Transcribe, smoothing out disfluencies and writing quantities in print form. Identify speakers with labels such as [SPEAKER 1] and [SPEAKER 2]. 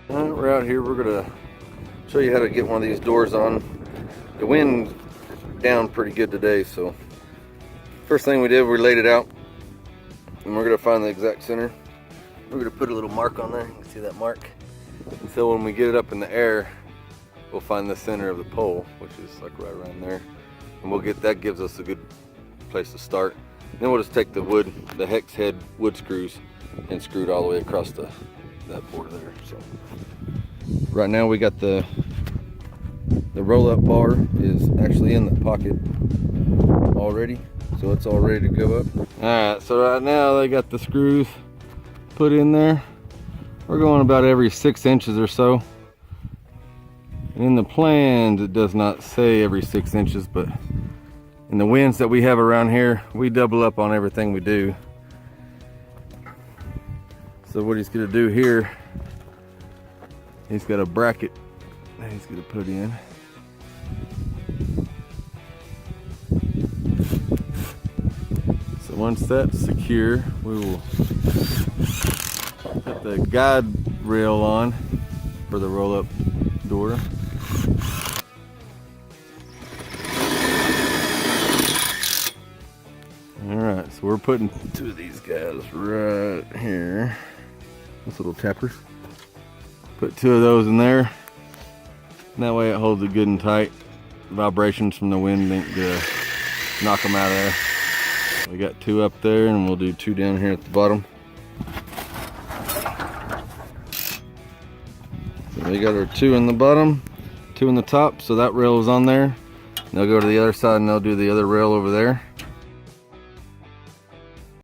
[SPEAKER 1] We're out here. We're gonna show you how to get one of these doors on. The wind's down pretty good today, so first thing we did, we laid it out, and we're gonna find the exact center. We're gonna put a little mark on there. You can see that mark. And so when we get it up in the air, we'll find the center of the pole, which is like right around there, and we'll get that. Gives us a good place to start. Then we'll just take the wood, the hex head wood screws, and screw it all the way across that board there. So right now we got the roll-up bar is actually in the pocket already, so it's all ready to go up. All right, so right now they got the screws put in there. We're going about every 6 inches or so. In the plans it does not say every 6 inches, but in the winds that we have around here, we double up on everything we do. So what he's gonna do here, he's got a bracket that he's gonna put in. So once that's secure, we will put the guide rail on for the roll-up door. Alright, so we're putting 2 of these guys right here. Those little tappers. Put 2 of those in there. And that way it holds it good and tight. Vibrations from the wind ain't gonna knock them out of there. We got 2 up there, and we'll do 2 down here at the bottom. So we got our 2 in the bottom, 2 in the top, so that rail is on there. And they'll go to the other side and they'll do the other rail over there.